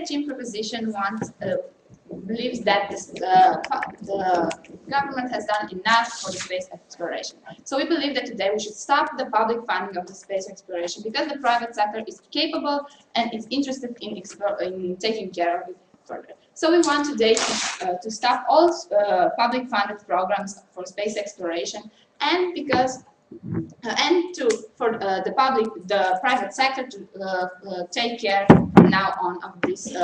the team proposition believes that the government has done enough for the space exploration. So we believe that today we should stop the public funding of the space exploration because the private sector is capable and is interested in taking care of it further. So we want today to stop all public funded programs for space exploration, and because for the private sector to take care from now on of this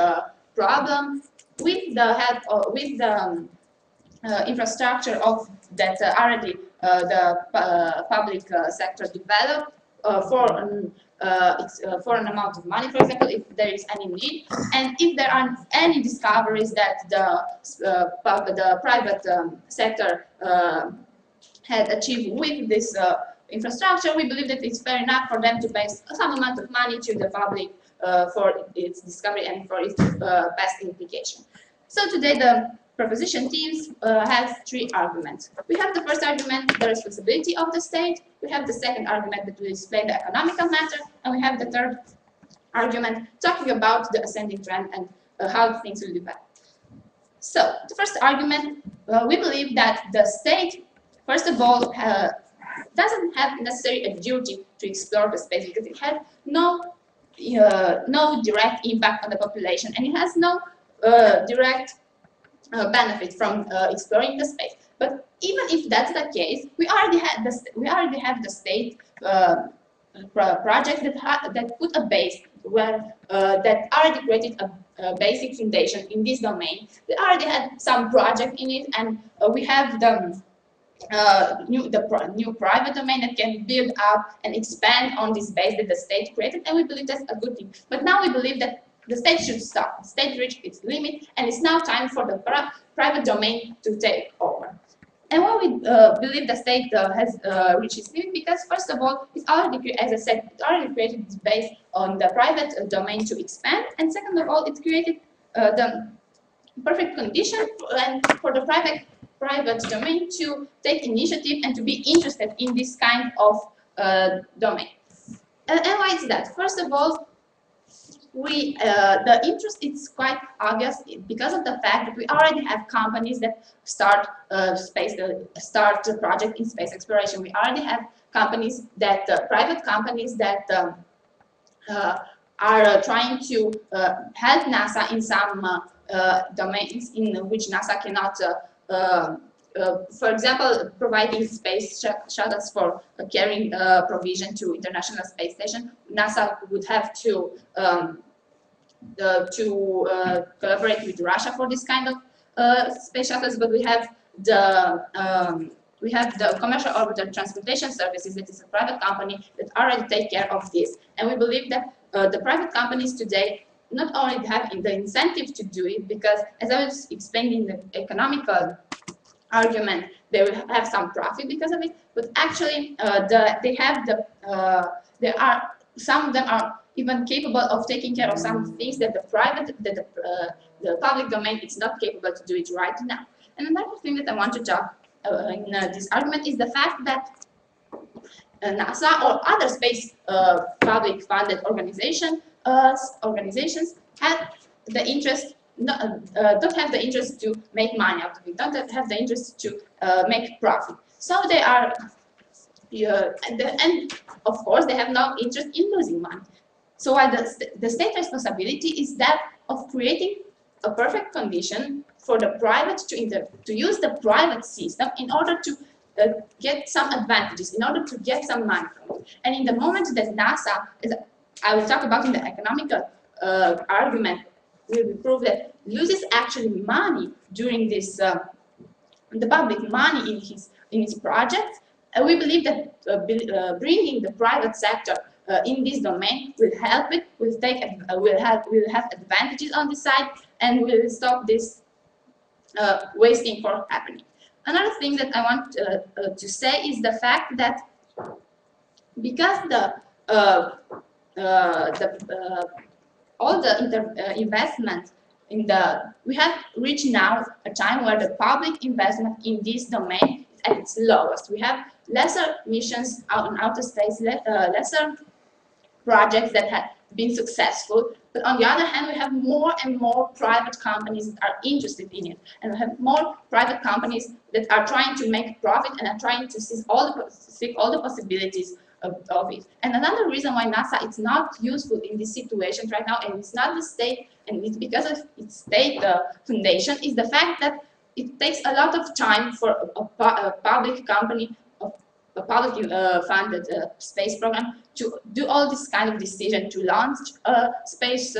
problem with the help with the infrastructure of that already the public sector developed for an amount of money, for example, if there is any need, and if there are any discoveries that the private sector had achieved with this infrastructure, we believe that it's fair enough for them to pay some amount of money to the public for its discovery and for its best implication. So today the proposition teams has three arguments. We have the first argument, the responsibility of the state. We have the second argument that will explain the economical matter, and we have the third argument talking about the ascending trend and how things will develop. So the first argument, we believe that the state, first of all, doesn't have necessarily a duty to explore the space because it has no direct impact on the population, and it has no direct benefit from exploring the space. But even if that's the case, we already have the state project that put a base where that already created a basic foundation in this domain. They already had some project in it, and we have the new private domain that can build up and expand on this base that the state created, and we believe that's a good thing. But now we believe that the state should stop. The state reached its limit, and it's now time for the private domain to take over. And why we believe the state has reached its limit? Because first of all, it's already, as I said, it already created this base on the private domain to expand, and second of all, it created the perfect condition for the private domain to take initiative and to be interested in this kind of domain. And why is that? First of all, the interest is quite obvious because of the fact that we already have companies that start a project in space exploration. We already have companies that private companies that are trying to help NASA in some domains in which NASA cannot. For example, providing space shuttles for carrying provision to International Space Station. NASA would have to collaborate with Russia for this kind of space shuttles, but we have the Commercial Orbital Transportation Services, that is a private company that already take care of this. And we believe that the private companies today not only have the incentive to do it, because as I was explaining the economical argument, they will have some profit because of it, but actually some of them are even capable of taking care of some things that the public domain is not capable to do it right now. And another thing that I want to talk in this argument is the fact that NASA or other space public funded organizations have the interest. Don't have the interest to make money out of it, don't have the interest to make profit. So they are, and of course they have no interest in losing money. So while the state responsibility is that of creating a perfect condition for the private to use the private system in order to get some advantages, in order to get some money from it. And in the moment that NASA, as I will talk about in the economical argument, will prove that loses actually money during this the public money in his project. We believe that bringing the private sector in this domain will help it, will have advantages on this side, and will stop this wasting from happening. Another thing that I want to say is the fact that because all the investment we have reached now a time where the public investment in this domain is at its lowest. We have lesser missions out in outer space, lesser projects that have been successful. But on the other hand, we have more and more private companies that are interested in it. And we have more private companies that are trying to make profit and are trying to seek all the possibilities of it. And another reason why NASA is not useful in this situation right now, and it's not the state, and it's because of its state foundation, is the fact that it takes a lot of time for a public company, a public funded space program to do all this kind of decision to launch a space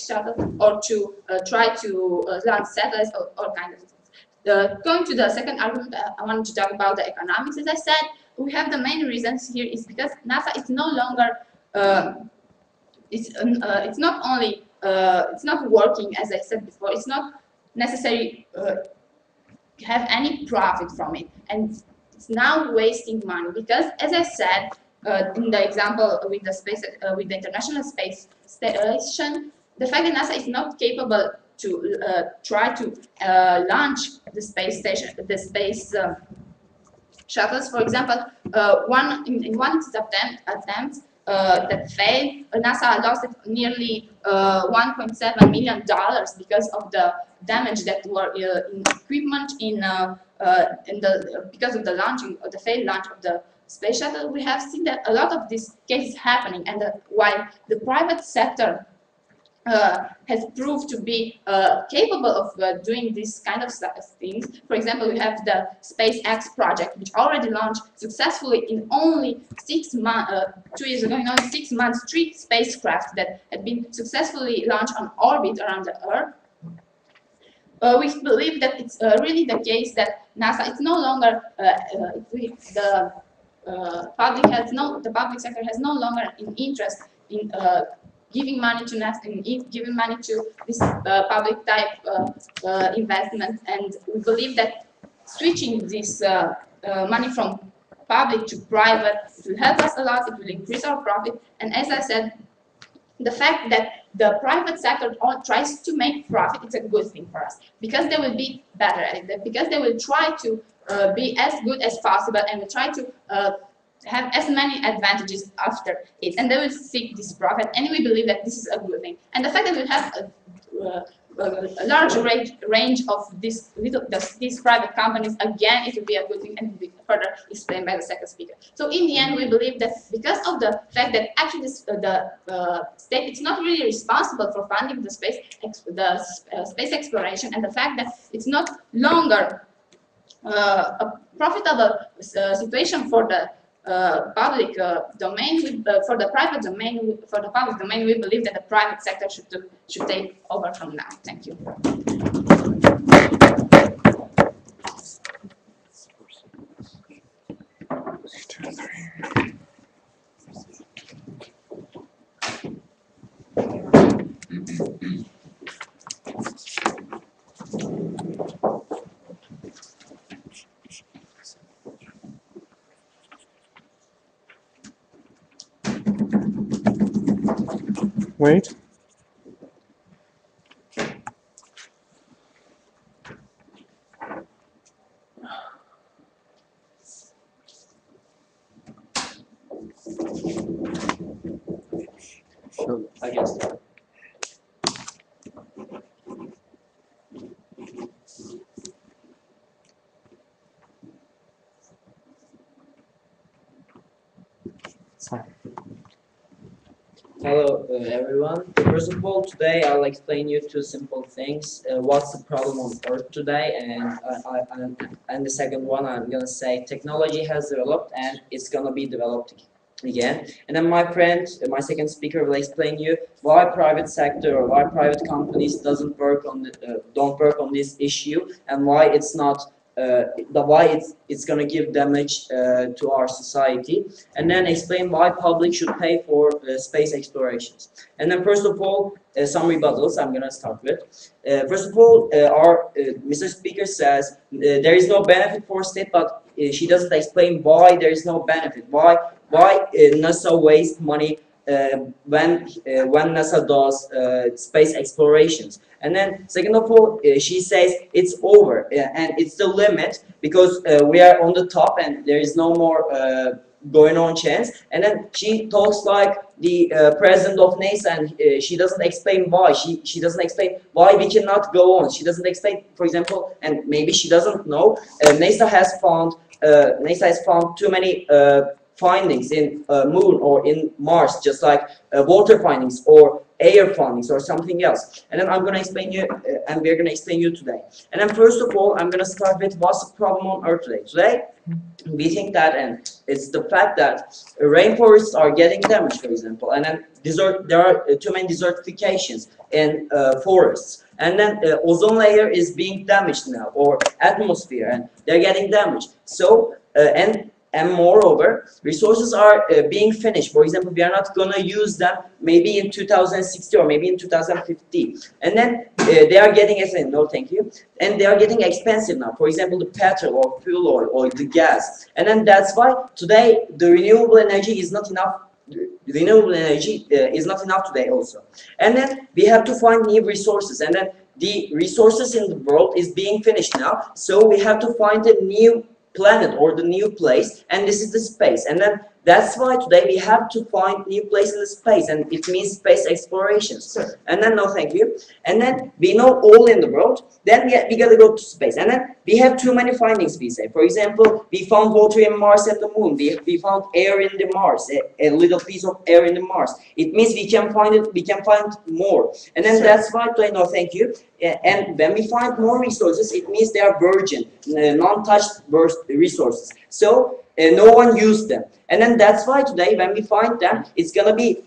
shuttle or to try to launch satellites or all kinds of things. Going to the second argument, I wanted to talk about the economics. As I said, we have the main reasons here is because NASA is no longer it's not only it's not working, as I said before. It's not necessary have any profit from it, and it's now wasting money because, as I said in the example with the space with the International Space Station, the fact that NASA is not capable to try to launch the space station, the space shuttles, for example, in one attempt that failed, NASA lost nearly $1.7 million because of the damage that were in equipment because of the launching or the failed launch of the space shuttle. We have seen that a lot of these cases happening, and while the private sector has proved to be capable of doing this kind of things. For example, we have the SpaceX project, which already launched successfully in only 6 months, 2 years ago, in only 6 months, 3 spacecraft that had been successfully launched on orbit around the Earth. We believe that it's really the case that NASA, it's no longer, the public sector has no longer an interest in giving money to NASA, and giving money to this public type investment, and we believe that switching this money from public to private will help us a lot. It will increase our profit, and as I said, the fact that the private sector tries to make profit, it's a good thing for us because they will be better at it, because they will try to be as good as possible and will try to have as many advantages after it, and they will seek this profit, and we believe that this is a good thing. And the fact that we have a large range of these private companies, again, it will be a good thing, and will be further explained by the second speaker. So in the end, we believe that because of the fact that actually the state is not really responsible for funding the space exploration, and the fact that it's not longer a profitable situation for the public domain, for the private domain, for the public domain, we believe that the private sector should take over from now. Thank you. Wait. So I guess. Hello everyone. First of all, today I'll explain you two simple things. What's the problem on Earth today, and the second one I'm gonna say technology has developed and it's gonna be developed again. And then my friend, my second speaker, will explain you why private sector or why private companies don't work on this issue, and why it's not. Why it's going to give damage to our society, and then explain why public should pay for space explorations. And then first of all, some rebuttals I'm going to start with. First of all, our Mr. Speaker says there is no benefit for state, but she doesn't explain why there is no benefit. Why NASA waste money when NASA does space explorations. And then second of all, she says it's over and it's the limit because we are on the top and there is no more going on chance. And then she talks like the president of NASA, and she doesn't explain why. She doesn't explain why we cannot go on. She doesn't explain, for example, and maybe she doesn't know. NASA has found too many findings in Moon or in Mars, just like water findings or air findings or something else. And then I'm going to explain you, and we're going to explain you today. And then first of all, I'm going to start with what's the problem on Earth today. Today, we think that, and it's the fact that rainforests are getting damaged, for example, and then there are too many desertifications in forests. And then ozone layer is being damaged now, or atmosphere, and they're getting damaged. So, and moreover, resources are being finished. For example, we are not going to use them maybe in 2060 or maybe in 2050. And then they are getting expensive. No, thank you. And they are getting expensive now. For example, the petrol or fuel oil or the gas. And then that's why today the renewable energy is not enough. Renewable energy is not enough today also. And then we have to find new resources. And then the resources in the world is being finished now. So we have to find a new planet or the new place, and this is the space. And then that's why today we have to find new place in the space, and it means space explorations. Sure. And then no thank you. And then we know all in the world, then we gotta go to space. And then we have too many findings, we say. For example, we found water in Mars and the Moon. We found air in the Mars, a little piece of air in the Mars. It means we can find it, we can find more. And then sure. That's why today, no thank you. And when we find more resources, it means they are virgin, non-touched resources. So no one used them. And then that's why today, when we find them, it's going to be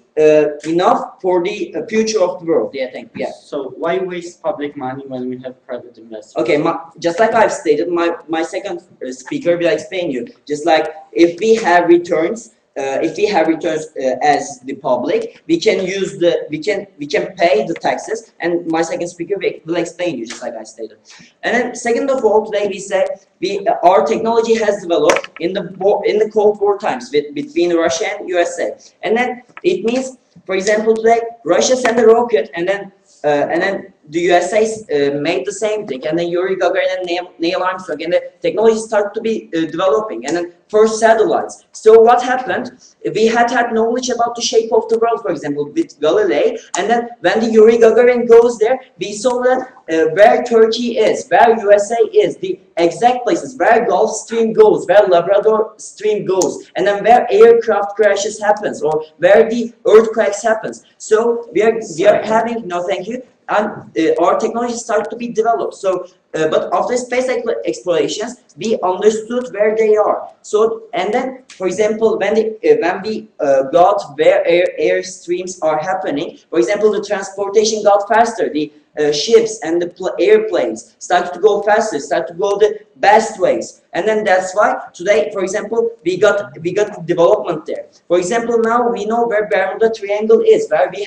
enough for the future of the world. Yeah, thank you. Yeah. So why waste public money when we have private investors? Okay, just like I've stated, my second speaker will explain you. Just like if we have returns, as the public, we can use we can pay the taxes, and my second speaker will explain you, just like I stated. And then second of all, today we say our technology has developed in the Cold War times between Russia and USA, and then it means, for example, today Russia sent a rocket, and then the USA made the same thing, and then Yuri Gagarin and Neil Armstrong, and the technology started to be developing, and then first satellites. So what happened? We had knowledge about the shape of the world, for example, with Galilei, and then when the Yuri Gagarin goes there, we saw that where Turkey is, where USA is, the exact places, where Gulf Stream goes, where Labrador Stream goes, and then where aircraft crashes happens, or where the earthquakes happens. So we are having, no thank you, and our technology started to be developed. So, but after space explorations, we understood where they are. So, and then, for example, when we got where air streams are happening, for example, the transportation got faster. The ships and the airplanes started to go faster, started to go the best ways. And then that's why today, for example, we got development there. For example, now we know where Bermuda Triangle is, where we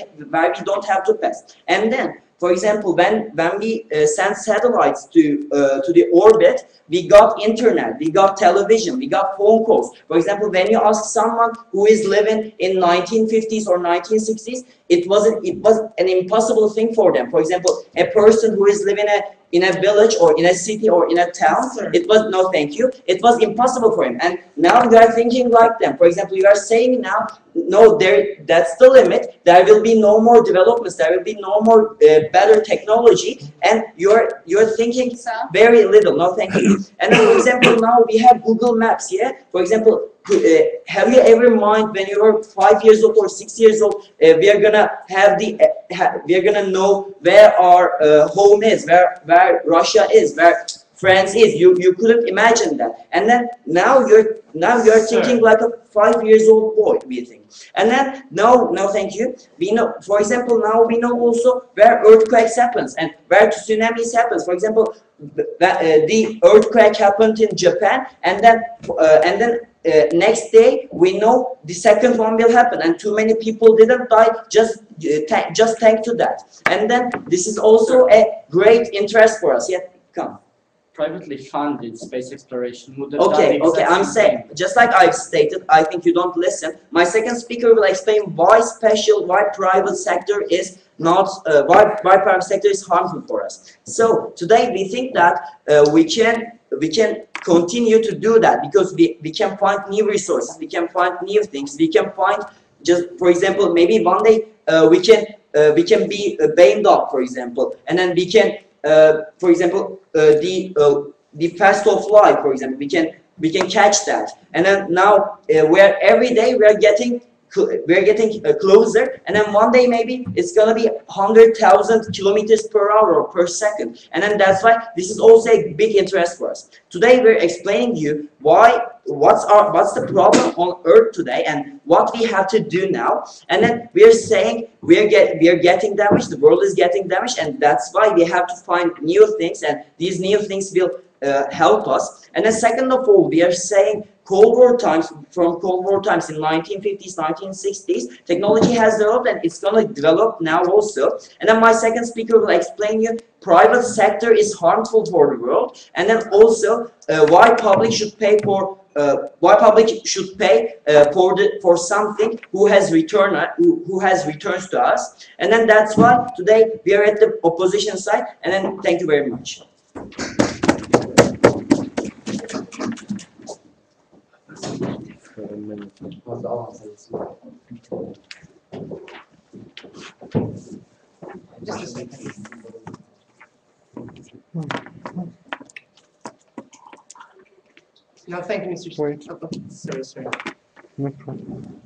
don't have to pass. And then, for example, when we send satellites to the orbit, we got internet, we got television, we got phone calls. For example, when you ask someone who is living in 1950s or 1960s, it was an impossible thing for them. For example, a person who is living in a village or in a city or in a town, it was no thank you. It was impossible for him. And now you are thinking like them. For example, you are saying now, no, that's the limit. There will be no more developments. There will be no more better technology. And you're thinking very little. No thank you. And then, for example, now we have Google Maps. Yeah. For example, have you ever mind when you were 5 years old or 6 years old, we are gonna know where our home is, where Russia is, where France is. You couldn't imagine that. And then now you're thinking like a 5 years old boy, we think. And then no thank you. We know, for example, now we know also where earthquakes happens and where tsunamis happens. For example, the earthquake happened in Japan, and then next day we know the second one will happen, and too many people didn't die just thanks to that. And then this is also a great interest for us. Yeah, come. privately funded space exploration would have done Okay, the okay, exact I'm same saying, thing. just like I've stated, I think you don't listen. My second speaker will explain why private sector is not, why private sector is harmful for us. So, today we think that we can continue to do that because we can find new resources, we can find new things, we can find, just for example, maybe one day we can be baimed up, for example, and then we can, for example, the fast of life, for example, we can catch that, and then now where every day we're getting closer, and then one day maybe it's gonna be 100,000 kilometers per hour or per second, and then that's why this is also a big interest for us. Today we're explaining to you what's the problem on Earth today and what we have to do now, and then we're saying we are getting damaged, the world is getting damaged, and that's why we have to find new things, and these new things will help us. And then second of all, we are saying Cold War times, from Cold War times in 1950s, 1960s, technology has developed and it's going to develop now also. And then my second speaker will explain you private sector is harmful for the world, and then also why public should pay for for something who has returns to us. And then that's why today we are at the opposition side. And then thank you very much. Just a second. No, thank you, Mr. Wait. Oh, sorry. No problem.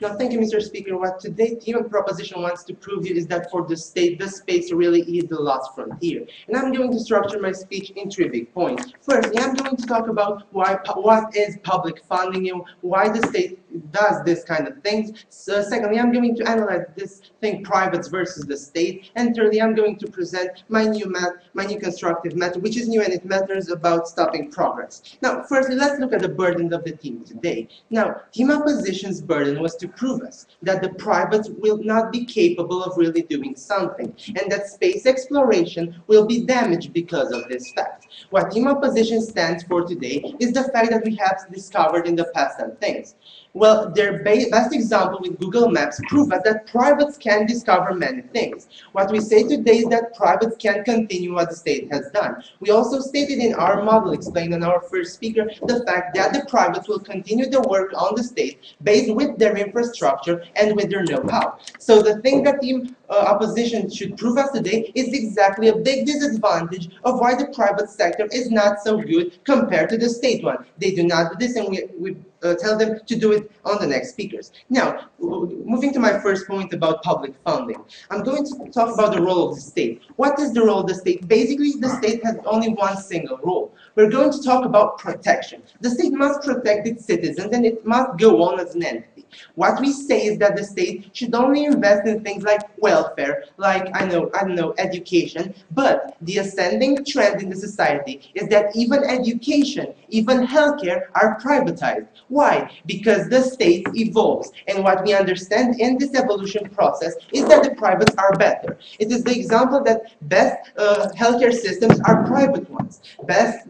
No, thank you, Mr. Speaker. What today human proposition wants to prove you is that for the state, the space really is the last frontier. And I'm going to structure my speech in 3 big points. Firstly, I'm going to talk about what is public funding and why the state does this kind of things. So, secondly, I'm going to analyze this thing, privates versus the state. And thirdly, I'm going to present my new constructive method, which is new and it matters about stopping progress. Now, firstly, let's look at the burdens of the team today. Now, team opposition's burden was to prove us that the privates will not be capable of really doing something, and that space exploration will be damaged because of this fact. What team opposition stands for today is the fact that we have discovered in the past some things. Well, their best example with Google Maps prove us that privates can discover many things. What we say today is that privates can continue what the state has done. We also stated in our model, explained on our first speaker, the fact that the privates will continue the work on the state based with their infrastructure and with their know-how. So the thing that team opposition should prove us today is exactly a big disadvantage of why the private sector is not so good compared to the state one. They do not do this, and we tell them to do it on the next speakers. Now, moving to my first point about public funding, I'm going to talk about the role of the state. What is the role of the state? Basically, the state has only one single role. We're going to talk about protection. The state must protect its citizens, and it must go on as an entity. What we say is that the state should only invest in things like welfare, like, I don't know, education, but the ascending trend in the society is that even education, even healthcare are privatized. Why? Because the state evolves, and what we understand in this evolution process is that the privates are better. It is the example that best healthcare systems are private ones. Best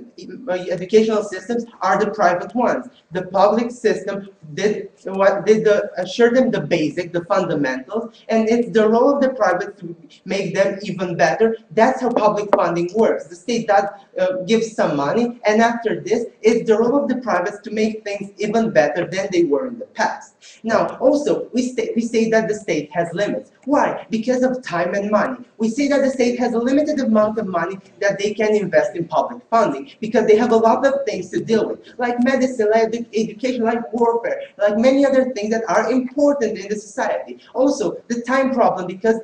educational systems are the private ones. The public system assure them the basic, the fundamentals, and it's the role of the private to make them even better. That's how public funding works. The state does give some money, and after this, it's the role of the privates to make things even better than they were in the past. Now, also, we say that the state has limits. Why? Because of time and money. We say that the state has a limited amount of money that they can invest in public funding because they have a lot of things to deal with, like medicine, like education, like warfare, like many other things that are important in the society. Also, the time problem, because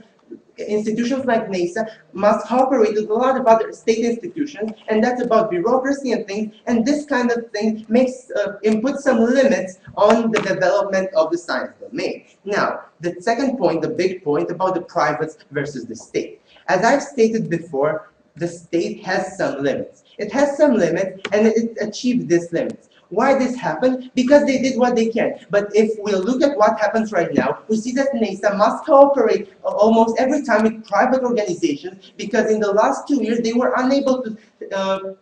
institutions like NASA must cooperate with a lot of other state institutions, and that's about bureaucracy and things, and this kind of thing makes input some limits on the development of the science domain. Now, the second point, the big point about the privates versus the state. As I've stated before, the state has some limits. It has some limits, and it achieved these limits. Why this happened? Because they did what they can. But if we look at what happens right now, we see that NASA must cooperate almost every time with private organizations, because in the last 2 years they were unable to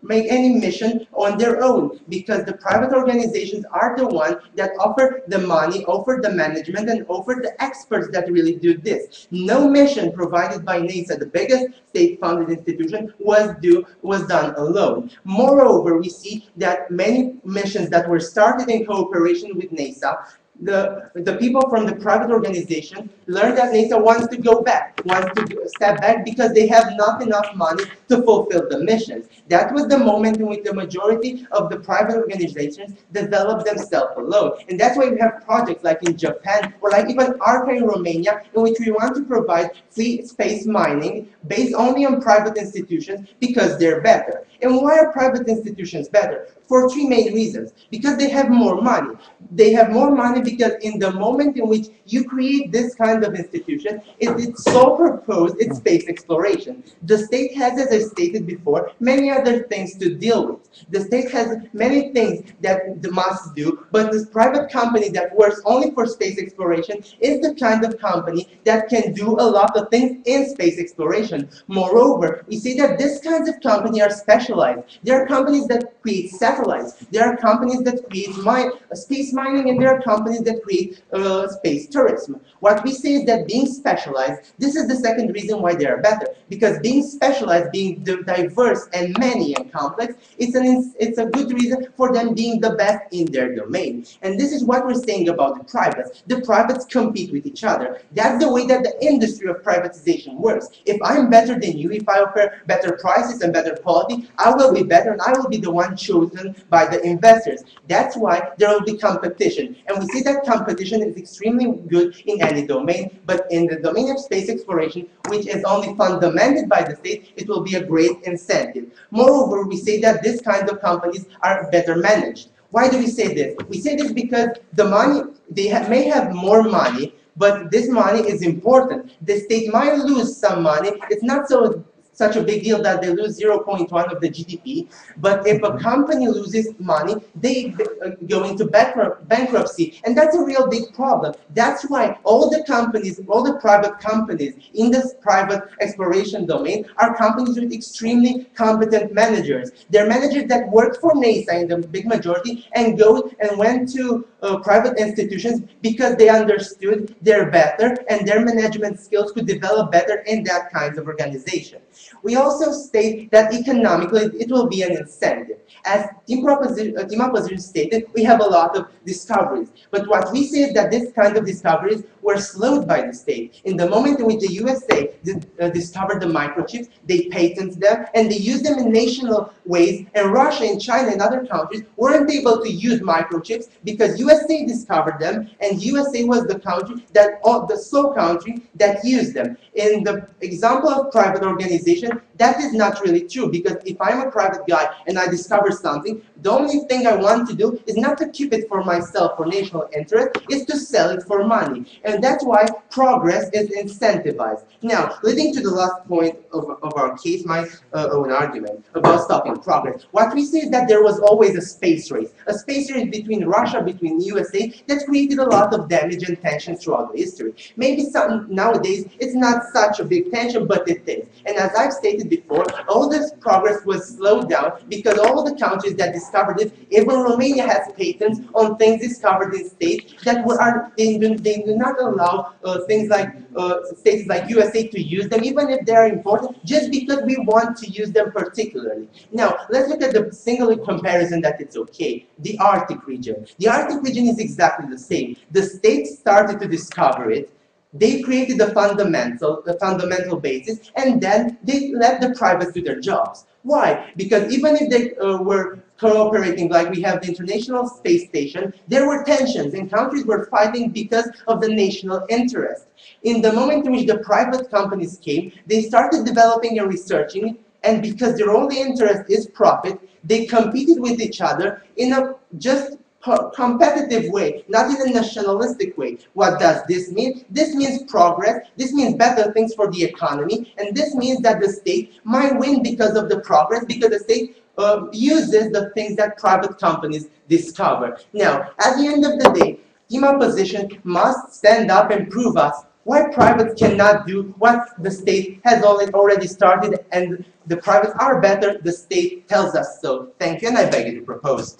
make any mission on their own, because the private organizations are the ones that offer the money, offer the management, and offer the experts that really do this. No mission provided by NASA, the biggest state-funded institution, was done alone. Moreover, we see that many missions that were started in cooperation with NASA, the people from the private organization learned that NASA wants to go back, wants to step back because they have not enough money to fulfill the missions. That was the moment in which the majority of the private organizations developed themselves alone. And that's why we have projects like in Japan or like even ARCA in Romania, in which we want to provide free space mining based only on private institutions because they're better. And why are private institutions better? For three main reasons. Because they have more money. They have more money because in the moment in which you create this kind of institution, its sole purpose is space exploration. The state has, as I stated before, many other things to deal with. The state has many things that it must do, but this private company that works only for space exploration is the kind of company that can do a lot of things in space exploration. Moreover, we see that these kinds of companies are specialized. There are companies that create satellites. There are companies that create space mining, and there are companies that create space tourism. What we say is that being specialized, this is the second reason why they are better. Because being specialized, being diverse and many and complex, it's a good reason for them being the best in their domain. And this is what we're saying about the privates. The privates compete with each other. That's the way that the industry of privatization works. If I'm better than you, if I offer better prices and better quality, I will be better and I will be the one chosen by the investors. That's why there will be competition. And we see that competition is extremely good in any domain, but in the domain of space exploration, which is only fundamented by the state, it will be a great incentive. Moreover, we say that this kind of companies are better managed. Why do we say this? We say this because the money, they may have more money, but this money is important. The state might lose some money. It's not such a big deal that they lose 0.1 of the GDP, but if a company loses money, they go into bankruptcy, and that's a real big problem. That's why all the companies, all the private companies in this private exploration domain are companies with extremely competent managers. They're managers that worked for NASA in the big majority and went to private institutions because they understood they're better and their management skills could develop better in that kind of organization. We also state that economically it will be an incentive. As Team Opposition stated, we have a lot of discoveries. But what we say is that this kind of discoveries were slowed by the state. In the moment in which the USA discovered the microchips, they patented them and they used them in national ways, and Russia and China and other countries weren't able to use microchips because USA discovered them, and USA was the country that, the sole country that used them. In the example of private organization, that is not really true, because if I'm a private guy and I discover something, the only thing I want to do is not to keep it for myself for national interest, is to sell it for money. And that's why progress is incentivized. Now, leading to the last point of our case, my own argument about stopping progress. What we say is that there was always a space race between Russia, between USA, that created a lot of damage and tension throughout the history. Maybe nowadays it's not such a big tension, but it is. And as I've stated before, all this progress was slowed down because all the countries that discovered it, even Romania has patents on things discovered in states that they do not allow things like states like USA to use them, even if they are important, just because we want to use them particularly. Now, let's look at the single comparison that it's okay. The Arctic region. The Arctic region is exactly the same. The states started to discover it. They created the fundamental basis, and then they let the privates do their jobs. Why? Because even if they were cooperating, like we have the International Space Station, there were tensions and countries were fighting because of the national interest. In the moment in which the private companies came, they started developing and researching, and because their only interest is profit, they competed with each other in a just competitive way, not in a nationalistic way. What does this mean? This means progress, this means better things for the economy, and this means that the state might win because of the progress, because the state uses the things that private companies discover. Now, at the end of the day, team opposition must stand up and prove us why private cannot do what the state has already started, and the privates are better, the state tells us so. Thank you, and I beg you to propose.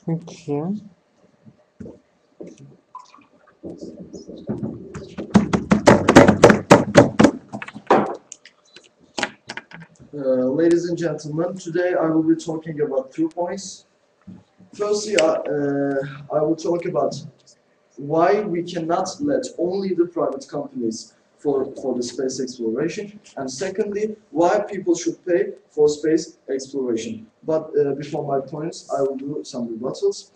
Okay. Ladies and gentlemen, today I will be talking about 2 points. Firstly, I will talk about why we cannot let only the private companies for the space exploration, and secondly, why people should pay for space exploration. But before my points, I will do some rebuttals.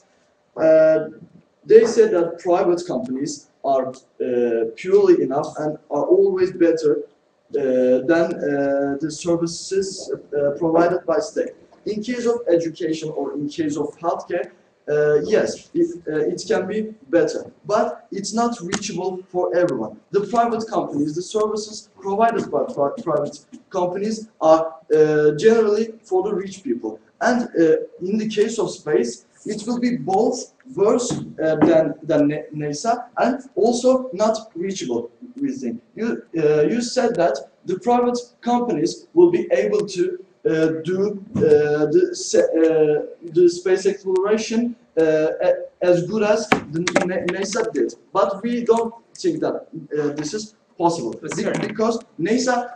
They said that private companies are purely enough and are always better than the services provided by state. In case of education or in case of healthcare, yes, it can be better, but it's not reachable for everyone. The private companies, the services provided by private companies are generally for the rich people. And in the case of space, it will be both worse than NASA and also not reachable, we think. You said that the private companies will be able to do the space exploration as good as the NASA did. But we don't think that this is possible. Because NASA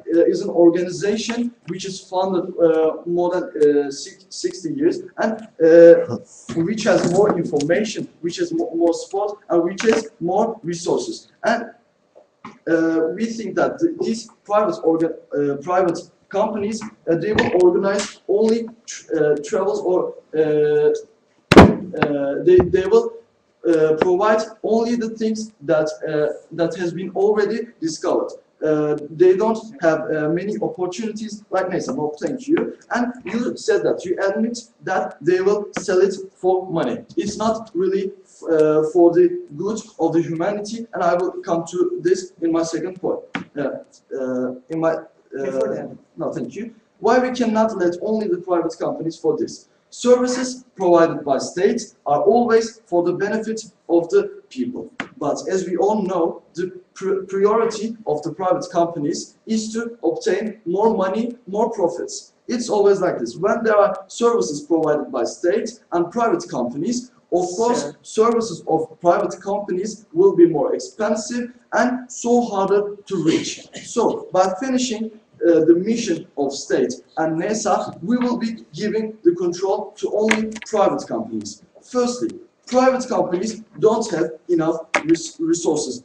is an organization which is founded more than 60 years and which has more information, which has more support, and which has more resources. And we think that these private companies, they will organize only travels, or they will provide only the things that has been already discovered. They don't have many opportunities like NASA. No, thank you. And you said that, you admit that they will sell it for money. It's not really for the good of the humanity, and I will come to this in my second point. No, thank you. Why we cannot let only the private companies for this? Services provided by states are always for the benefit of the people. But as we all know, the priority of the private companies is to obtain more money, more profits. It's always like this. When there are services provided by states and private companies, of course, services of private companies will be more expensive and so harder to reach. So, by finishing the mission of state and NASA, we will be giving the control to only private companies. Firstly, private companies don't have enough resources,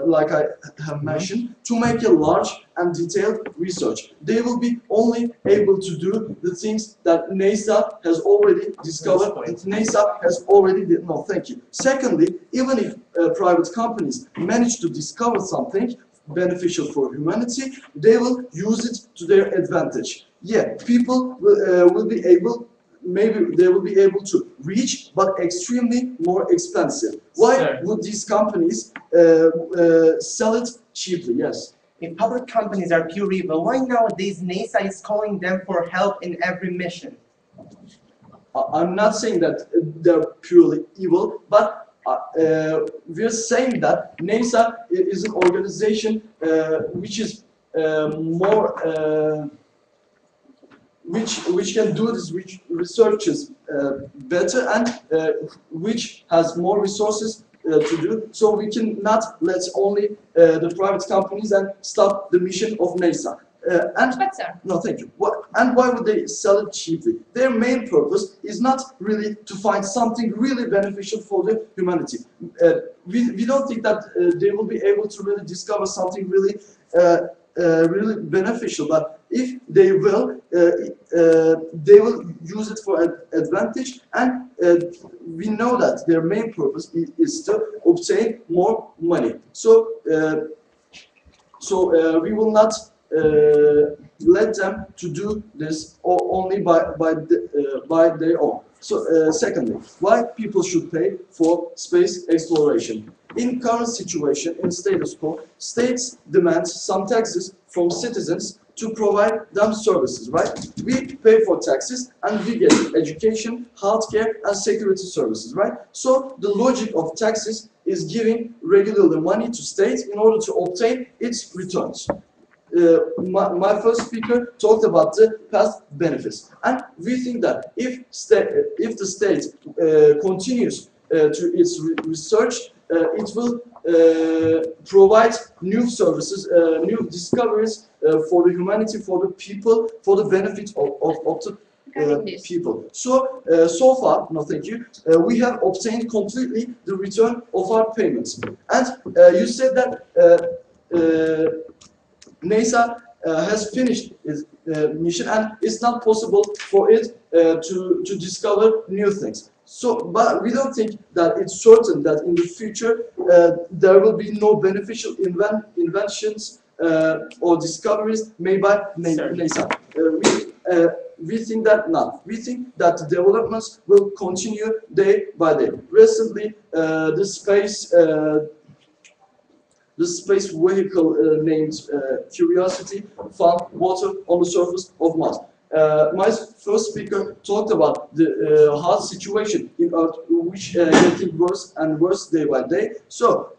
like I have mentioned, to make a large and detailed research. They will be only able to do the things that NASA has already discovered, and NASA has already did. No, thank you. Secondly, even if private companies manage to discover something beneficial for humanity, they will use it to their advantage. Yeah, people will be able, maybe they will be able to reach, but extremely more expensive. Why would these companies sell it cheaply? Yes. If public companies are pure evil, why nowadays NASA is calling them for help in every mission? I'm not saying that they're purely evil, but we're saying that NASA is an organization which is more which can do this researches better, and which has more resources to do. So we cannot let only the private companies and stop the mission of NASA. But sir, No, thank you. And why would they sell it cheaply? Their main purpose is not really to find something really beneficial for the humanity. We don't think that they will be able to really discover something really really beneficial, but if they will use it for an advantage, and we know that their main purpose is to obtain more money. So we will not let them to do this only by their own. So secondly, why people should pay for space exploration? In current situation, in status quo, states demand some taxes from citizens to provide them services, right? We pay for taxes and we get education, healthcare, and security services, right? So the logic of taxes is giving regularly money to states in order to obtain its returns. My first speaker talked about the past benefits, and we think that if the state continues to its research, it will provide new services, new discoveries for the humanity, for the people, for the benefit of the people. So far, no thank you, we have obtained completely the return of our payments. And you said that NASA has finished its mission, and it's not possible for it to discover new things. So, but we don't think that it's certain that in the future there will be no beneficial inventions or discoveries made by NASA. We think that not. We think that the developments will continue day by day. Recently, the space vehicle named Curiosity found water on the surface of Mars. My first speaker talked about the hard situation in Earth, which getting worse and worse day by day. So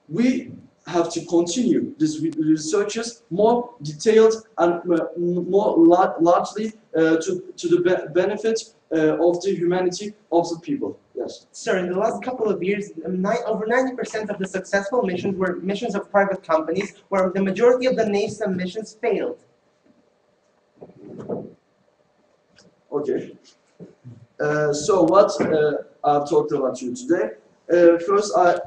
we have to continue these researches more detailed and more largely to the benefit of the humanity of the people. Yes. Sir, in the last couple of years, over 90% of the successful missions were missions of private companies, where the majority of the NASA missions failed. Okay. So what I've talked about you today. First, I've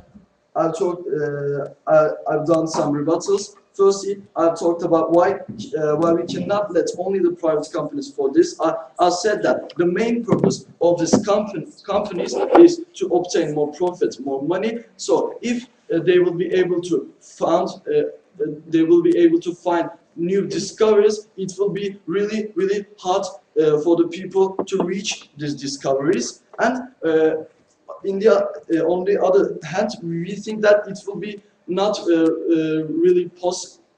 done some rebuttals. Firstly, I've talked about why we cannot let only the private companies for this. I said that the main purpose of these companies is to obtain more profit, more money. So if they will be able to find new discoveries, it will be really hard for the people to reach these discoveries. And on the other hand, we think that it will be not really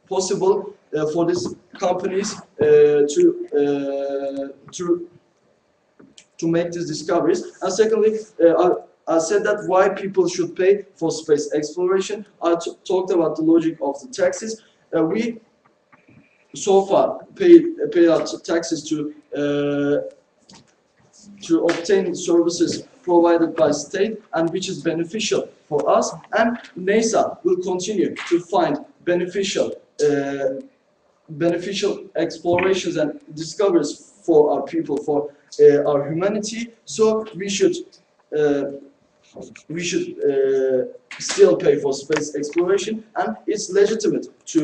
possible for these companies to make these discoveries. And secondly, I said that why people should pay for space exploration. I talked about the logic of the taxes. We so far paid out taxes to obtain services provided by state, and which is beneficial for us, and NASA will continue to find beneficial explorations and discoveries for our people, for our humanity. So we should still pay for space exploration, and it's legitimate to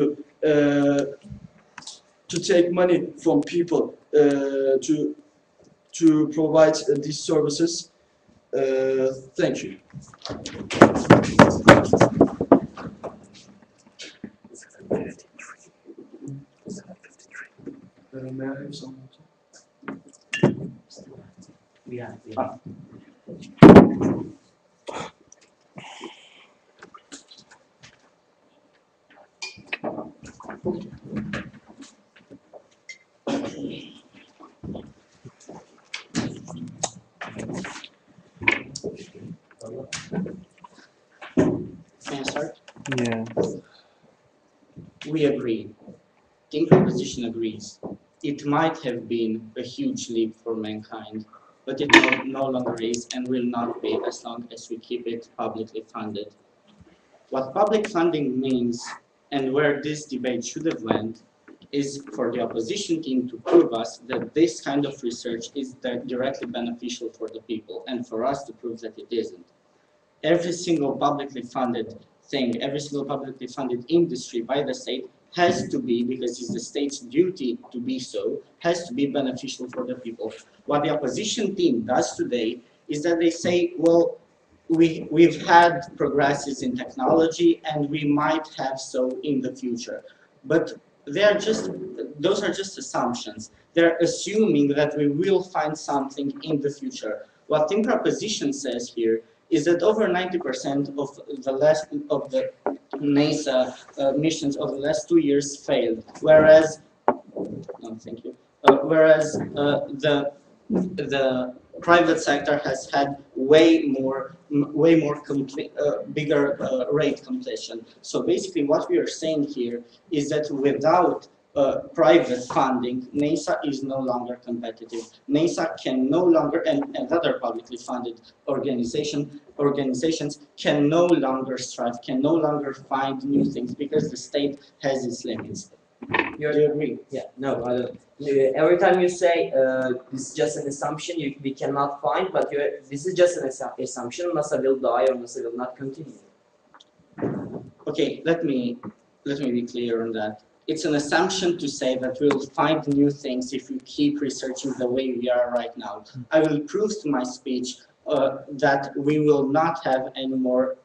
take money from people to provide these services. Thank you. May I have some? Yeah. Can I start? Yeah. We agree. Team proposition agrees. It might have been a huge leap for mankind, but it no longer is and will not be as long as we keep it publicly funded. What public funding means and where this debate should have went is for the opposition team to prove us that this kind of research is directly beneficial for the people, and for us to prove that it isn't. Every single publicly funded thing, every single publicly funded industry by the state has to be, because it's the state's duty to be so, has to be beneficial for the people. What the opposition team does today is that they say, well, we've had progresses in technology and we might have so in the future. But those are just assumptions. They're assuming that we will find something in the future. What team proposition says here is that over 90% of the NASA missions of the last 2 years failed, whereas the private sector has had bigger rate completion. So basically, what we are saying here is that without private funding, NASA is no longer competitive. NASA can no longer, and other publicly funded organizations can no longer strive, can no longer find new things because the state has its limits. Do you agree? Yeah, no, I don't. Every time you say this is just an assumption, we cannot find, but this is just an assumption. NASA will die or NASA will not continue. Okay, let me be clear on that. It's an assumption to say that we'll find new things if we keep researching the way we are right now. I will prove to my speech that we will not have any more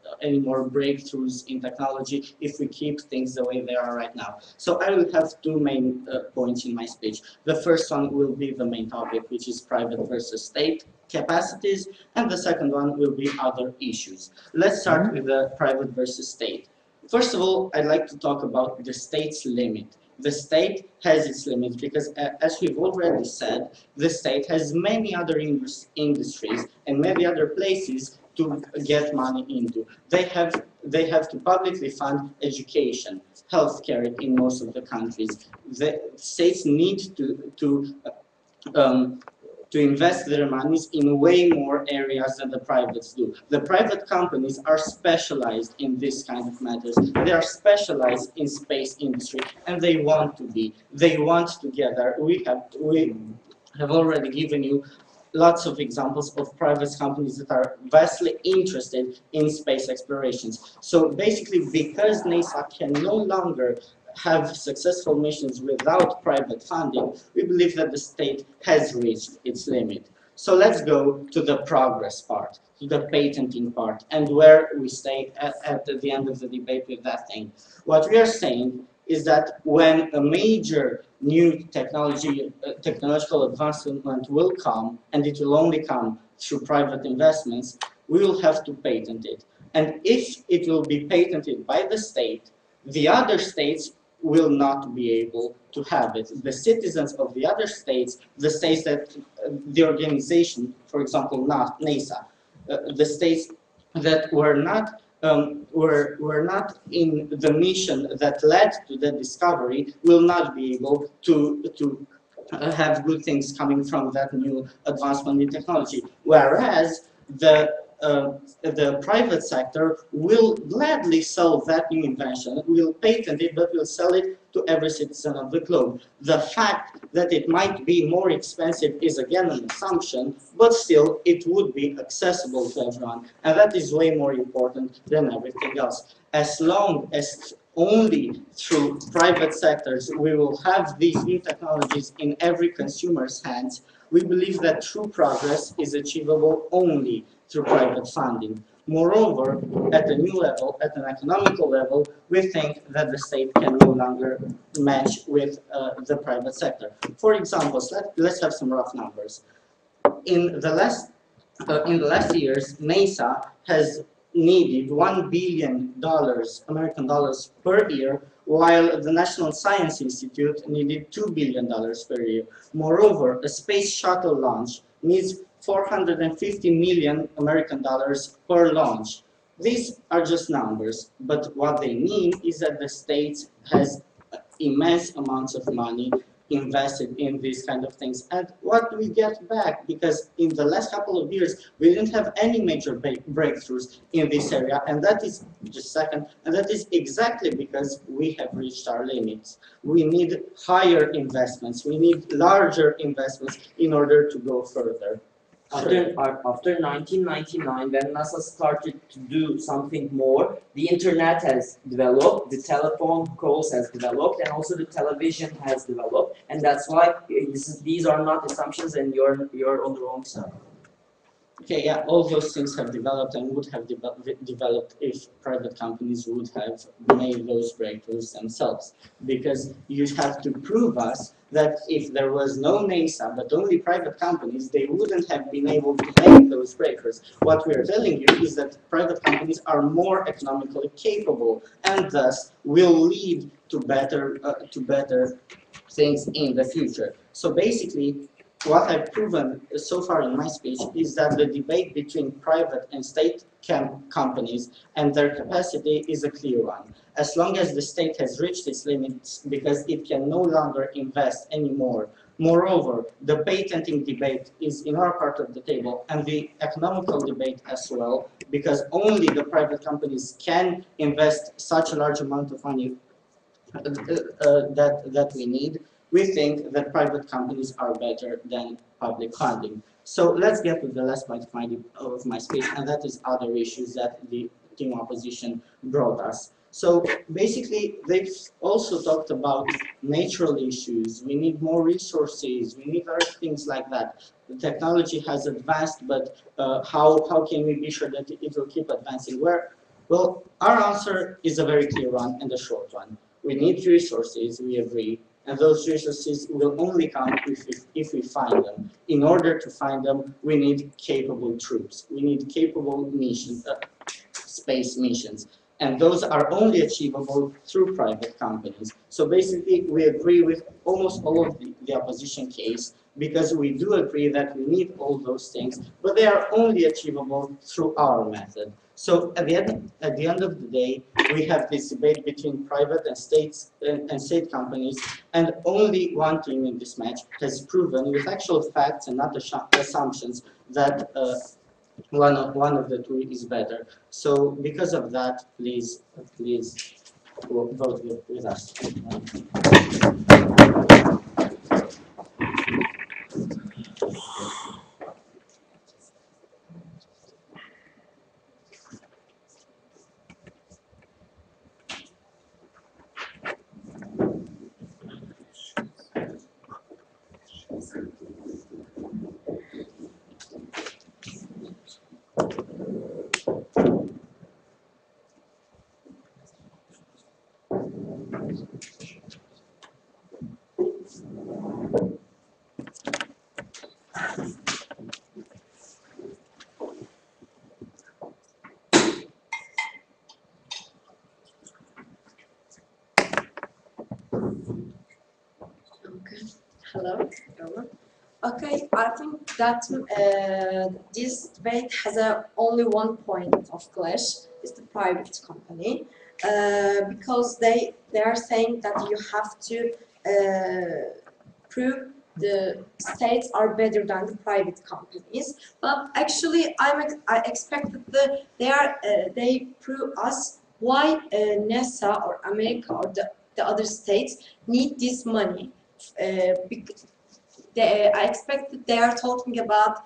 breakthroughs in technology if we keep things the way they are right now. So I will have two main points in my speech. The first one will be the main topic, which is private versus state capacities, and the second one will be other issues. Let's start with the private versus state. First of all, I'd like to talk about the state's limit. The state has its limits because, as we've already said, the state has many other industries and many other places to get money into. They have to publicly fund education, healthcare in most of the countries. The states need to invest their monies in way more areas than the privates do. The private companies are specialized in this kind of matters. They are specialized in space industry, and they want to be. They want to gather. We have already given you lots of examples of private companies that are vastly interested in space explorations. So basically, because NASA can no longer have successful missions without private funding, we believe that the state has reached its limit. So let's go to the progress part, to the patenting part, and where we stay at the end of the debate with that thing. What we are saying is that when a major new technological advancement will come, and it will only come through private investments, we will have to patent it. And if it will be patented by the state, the other states will not be able to have it. The citizens of the other states, the states that the organization, for example, not NASA, the states that were not in the mission that led to the discovery will not be able to have good things coming from that new advancement in technology. Whereas the the private sector will gladly sell that new invention, will patent it, but will sell it to every citizen of the globe. The fact that it might be more expensive is again an assumption, but still it would be accessible to everyone, and that is way more important than everything else. As long as only through private sectors we will have these new technologies in every consumer's hands, we believe that true progress is achievable only through private funding. Moreover, at a new level, at an economical level, we think that the state can no longer match with the private sector. For example, let's have some rough numbers. In the last years, NASA has needed $1 billion American dollars per year, while the National Science Institute needed $2 billion per year. Moreover, a space shuttle launch needs 450 million American dollars per launch. These are just numbers, but what they mean is that the state has immense amounts of money invested in these kind of things. And what do we get back? Because in the last couple of years, we didn't have any major breakthroughs in this area, and that is and that is exactly because we have reached our limits. We need higher investments, we need larger investments in order to go further. After 1999, when NASA started to do something more, the internet has developed, the telephone calls has developed, and also the television has developed, and that's why these are not assumptions, and you're on the wrong side. Okay, yeah, all those things have developed and would have developed if private companies would have made those breakthroughs themselves. Because you have to prove us that if there was no NASA but only private companies, they wouldn't have been able to make those breakthroughs. What we are telling you is that private companies are more economically capable and thus will lead to better things in the future. So basically, what I've proven so far in my speech is that the debate between private and state companies and their capacity is a clear one. As long as the state has reached its limits because it can no longer invest anymore. Moreover, the patenting debate is in our part of the table and the economical debate as well, because only the private companies can invest such a large amount of money that we need. We think that private companies are better than public funding. So let's get to the last point of my speech, and that is other issues that the team opposition brought us. So basically, they've also talked about natural issues. We need more resources. We need other things like that. The technology has advanced, but how can we be sure that it will keep advancing? Well, our answer is a very clear one and a short one. We need resources, we agree, and those resources will only come if we find them. In order to find them, we need capable troops. We need capable missions, space missions. And those are only achievable through private companies. So basically, we agree with almost all of the opposition case, because we do agree that we need all those things, but they are only achievable through our method. So at the end of the day, we have this debate between private and state companies, and only one team in this match has proven with actual facts and not assumptions that one of the two is better. So because of that, please vote with us. Okay. Hello. Okay, I think that this debate has only one point of clash. It's the private company, because they are saying that you have to prove the states are better than the private companies. But actually, I expected they prove us why NASA or America or the other states need this money. Because I expected they are talking about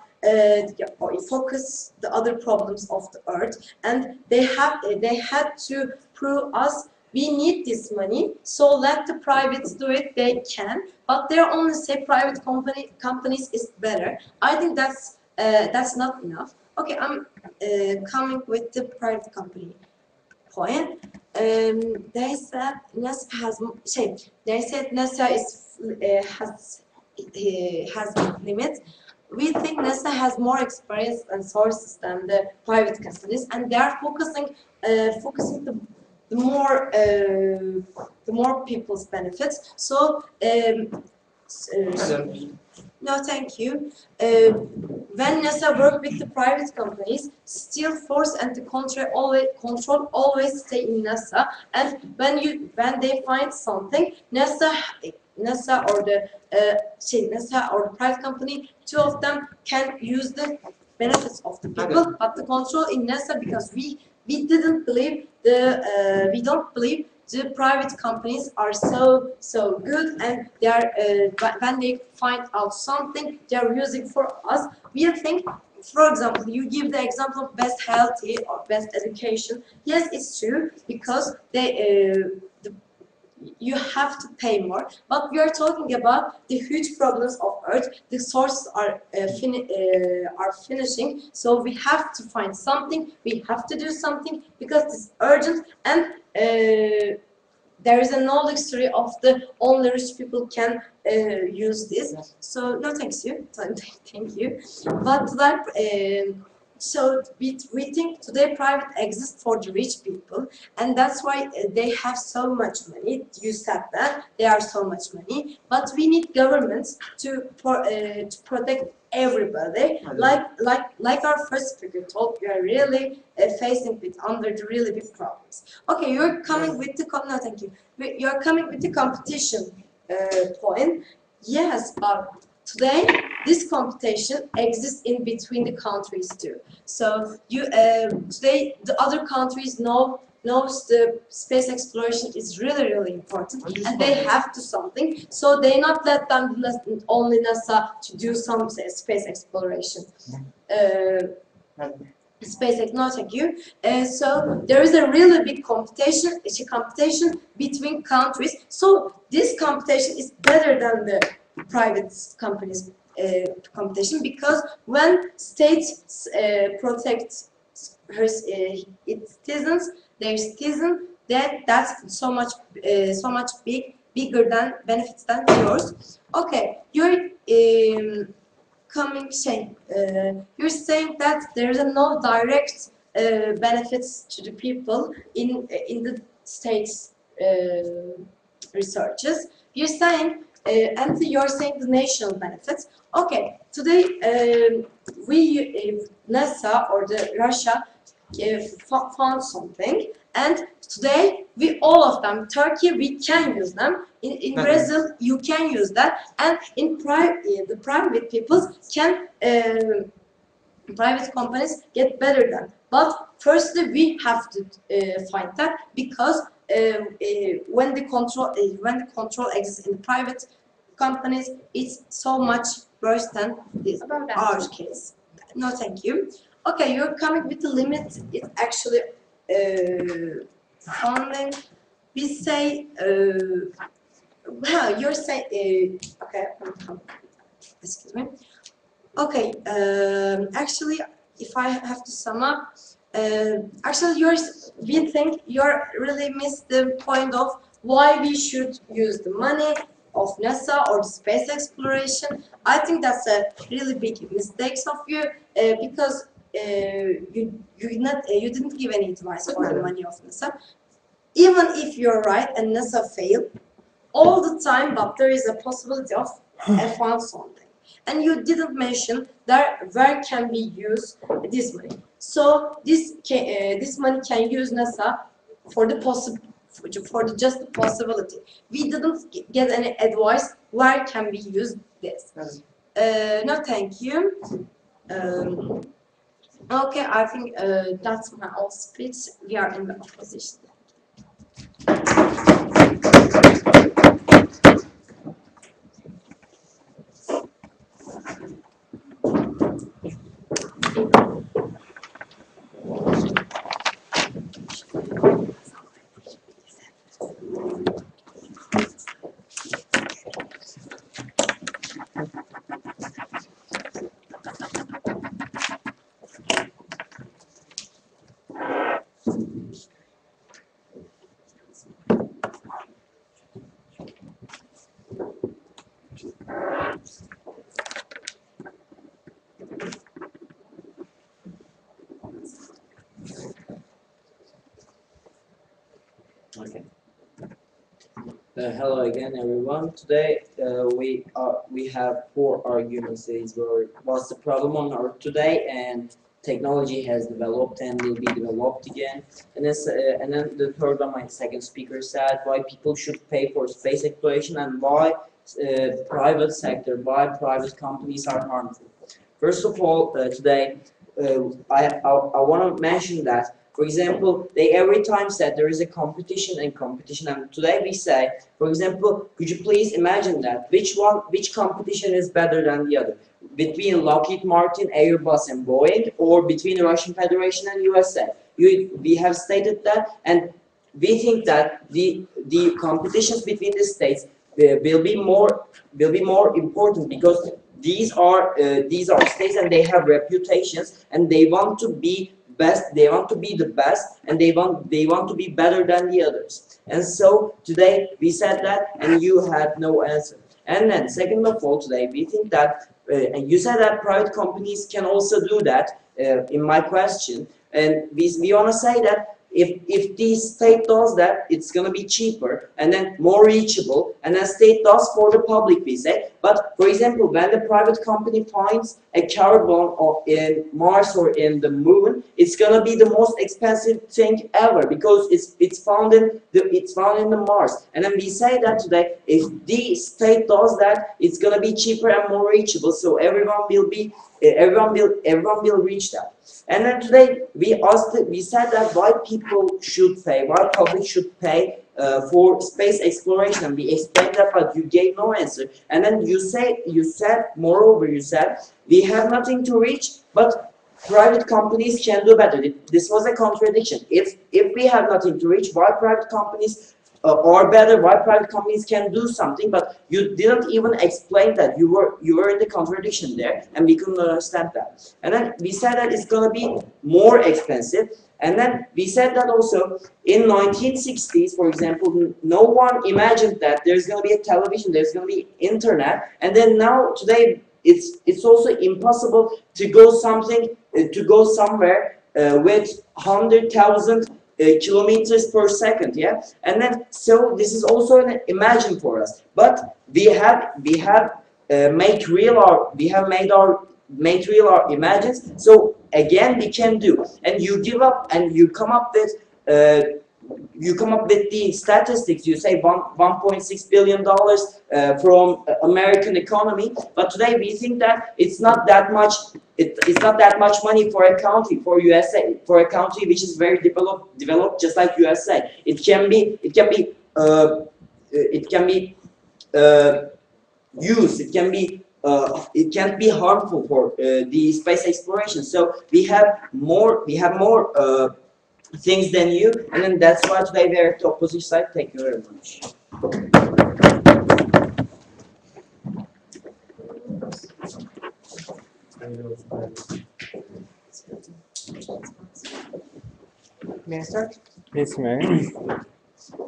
focus the other problems of the earth, and they had to prove us we need this money, so let the privates do it. They can, but they only say private companies is better. I think that's not enough. Okay, I'm coming with the private company point. They said NASA has they said NASA is has limits. We think NASA has more experience and sources than the private companies, and they are focusing the more people's benefits. So no, thank you. When NASA work with the private companies, still force and the control always stay in NASA. And when they find something, NASA or the NASA or the private company, two of them can use the benefits of the people, but the control in NASA, because we don't believe the private companies are so good, and they are when they find out something they are using for us. We think, for example, you give the example of best healthy or best education. Yes, it's true, because you have to pay more, but we are talking about the huge problems of Earth. The sources are finishing, so we have to find something. We have to do something because it's urgent, and there is a no luxury of the only rich people can use this. So no, thank you. But so we think today private exists for the rich people, and that's why they have so much money. You said that they are so much money, but we need governments to protect everybody. Like our first speaker told, we are really facing under the really big problems. Okay, you're coming with the no, thank you. You're coming with the competition point. Yes, but today this competition exists in between the countries too. So today the other countries knows the space exploration is really important, and they have to something. So they not let them only NASA to do some space exploration. No, thank you. So there is a really big competition. It's a competition between countries. So this competition is better than the private companies competition, because when states protect its citizens, their citizens, that's so much bigger than benefits than yours. Okay, you're you're saying that there is no direct benefits to the people in the states researches. You're saying and you're saying the national benefits. Okay, today NASA or the Russia found something, and today we all of them, Turkey, we can use them. In Brazil, you can use that, and in the private peoples can private companies get better than. But firstly, we have to find that, because when the control exists in private companies, it's so much worse than this our case. No, thank you. Okay, you're coming with the limit. It's actually funding. We say, well, you're saying, okay, excuse me. Okay, actually, if I have to sum up, actually, we think you're really missed the point of why we should use the money of NASA or the space exploration. I think that's a really big mistake of you, because you didn't give any advice for the money of NASA. Even if you're right and NASA failed all the time, but there is a possibility of found something. And you didn't mention that where can we use this money. So this money can use NASA for the future, for the just the possibility. We didn't get any advice where can we use this. No, thank you. Okay, I think that's my whole speech. We are in the opposition. Okay. Hello again, everyone. Today we have four arguments. These were what's the problem on Earth today, and technology has developed and will be developed again. And then the third one, my second speaker said why people should pay for space exploration and why why private companies are harmful. First of all, today I want to mention that. For example, they every time said there is a competition, and today we say, for example, could you please imagine that which competition is better than the other? Between Lockheed Martin, Airbus, and Boeing, or between the Russian Federation and USA? We have stated that, and we think that the competitions between the states will be more important because these are states and they have reputations and they want to be best, they want to be the best, and they want to be better than the others. And so today we said that, and you had no answer. And then second of all, today we think that, and you said that private companies can also do that. In my question, and we want to say that if the state does that, it's going to be cheaper and then more reachable, and then state does for the public, we say. But for example, when the private company finds a carbon or in Mars or in the moon, it's going to be the most expensive thing ever because it's found in the Mars. And then we say that today, if the state does that, it's going to be cheaper and more reachable, so everyone will reach that. And then today we said that why people should pay, why public should pay for space exploration, and we explained that, but you gave no answer. And then you said moreover we have nothing to reach, but private companies can do better. This was a contradiction. If we have nothing to reach, why private companies or better, why private companies can do something, but you didn't even explain that. You were in the contradiction there, and we couldn't understand that. And then we said that it's gonna be more expensive, and then we said that also in 1960s, for example, no one imagined that there's gonna be a television, there's gonna be internet, and then now today it's also impossible to go somewhere with 100,000 kilometers per second, yeah. And then so this is also an imagine for us, but we have made real our imagines. So again we can do, and you give up and you come up with the statistics. You say $1.6 billion from American economy, but today we think that it's not that much. It's not that much money for a country, for USA, for a country which is very developed, just like USA. It can be used. It can't be harmful for the space exploration. So we have more things than you, and then that's why today we are at the opposite side. Thank you very much. May I start? Yes, ma'am.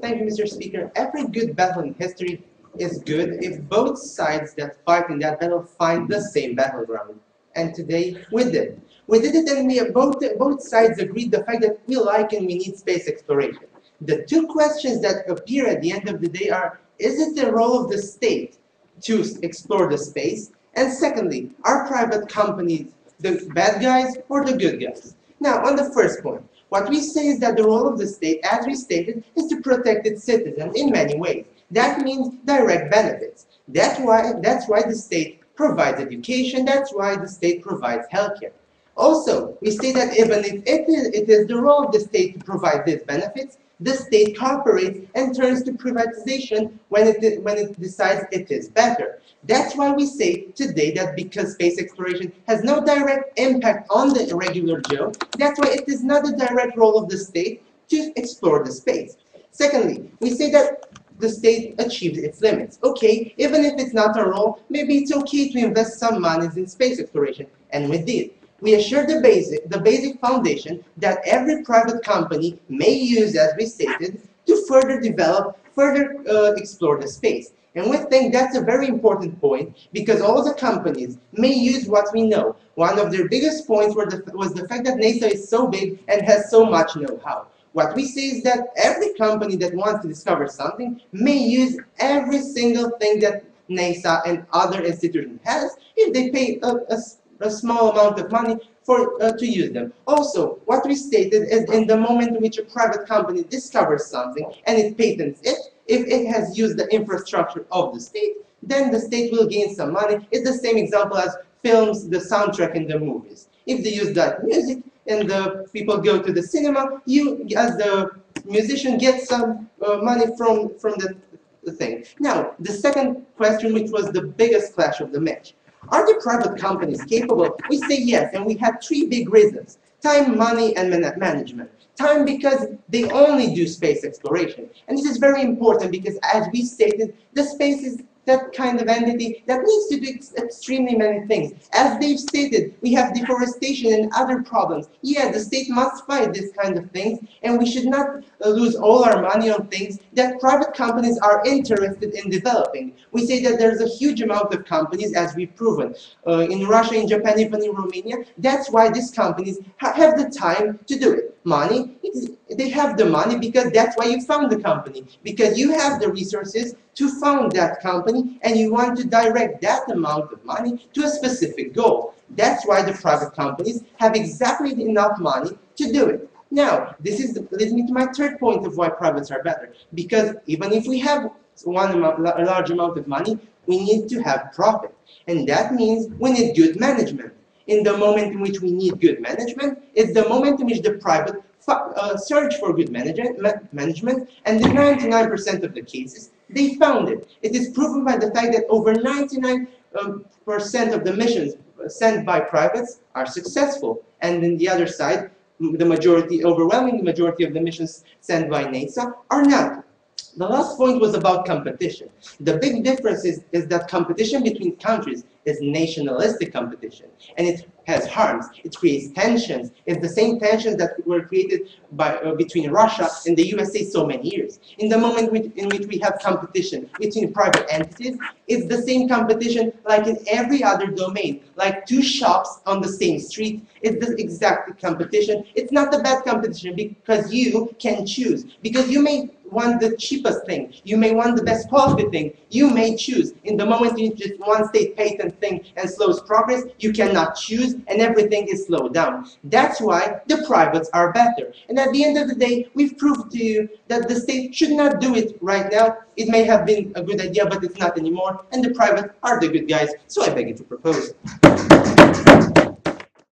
Thank you, Mr. Speaker. Every good battle in history is good if both sides that fight in that battle find the same battleground. And today we did. We did it, and both sides agreed the fact that we like and we need space exploration. The two questions that appear at the end of the day are, is it the role of the state to explore the space? And secondly, are private companies the bad guys or the good guys? Now, on the first point, What we say is that the role of the state, as we stated, is to protect its citizens in many ways. That means direct benefits. That's why the state provides education, that's why the state provides healthcare. Also, we say that even if it is the role of the state to provide these benefits, the state cooperates and turns to privatization when it decides it is better. That's why we say today that because space exploration has no direct impact on the regular Joe, that's why it is not a direct role of the state to explore the space. Secondly, we say that the state achieves its limits. Okay, even if it's not our role, maybe it's okay to invest some monies in space exploration, and we did. We assure the basic foundation that every private company may use, as we stated, to further develop, explore the space. And we think that's a very important point because all the companies may use what we know. One of their biggest points was the fact that NASA is so big and has so much know-how. What we say is that every company that wants to discover something may use every single thing that NASA and other institutions has if they pay a small amount of money to use them. Also, what we stated is in the moment in which a private company discovers something and it patents it, if it has used the infrastructure of the state, then the state will gain some money. It's the same example as films, the soundtrack in the movies. If they use that music and the people go to the cinema, you, as the musician, get some money from the thing. Now, the second question, which was the biggest clash of the match. Are the private companies capable? We say yes, and we have three big reasons: time, money, and management. Time, because they only do space exploration. And this is very important because, as we stated, the space is that kind of entity that needs to do extremely many things. As they've stated, we have deforestation and other problems. Yeah, the state must fight this kind of things, and we should not lose all our money on things that private companies are interested in developing. We say that there's a huge amount of companies, as we've proven, in Russia, in Japan, even in Romania. That's why these companies have the time to do it. Money, they have the money because that's why you found the company, because you have the resources to found that company and you want to direct that amount of money to a specific goal. That's why the private companies have exactly enough money to do it. Now, this leads me to my third point of why privates are better, because even if we have a large amount of money, we need to have profit, and that means we need good management. In the moment in which we need good management, it's the moment in which the private search for good management, and in 99% of the cases, they found it. It is proven by the fact that over 99% of the missions sent by privates are successful, and on the other side, the overwhelming majority of the missions sent by NASA are not. The last point was about competition. The big difference is that competition between countries is nationalistic competition, and it has harms. It creates tensions. It's the same tensions that were created between Russia and the USA so many years. In the moment in which we have competition between private entities, it's the same competition like in every other domain, like two shops on the same street. It's the exact competition. It's not a bad competition because you can choose, because you may want the cheapest thing, you may want the best quality thing, you may choose. In the moment you just one state patent thing and slows progress, you cannot choose and everything is slowed down. That's why the privates are better. And at the end of the day, we've proved to you that the state should not do it right now. It may have been a good idea, but it's not anymore, and the privates are the good guys, so I beg you to propose.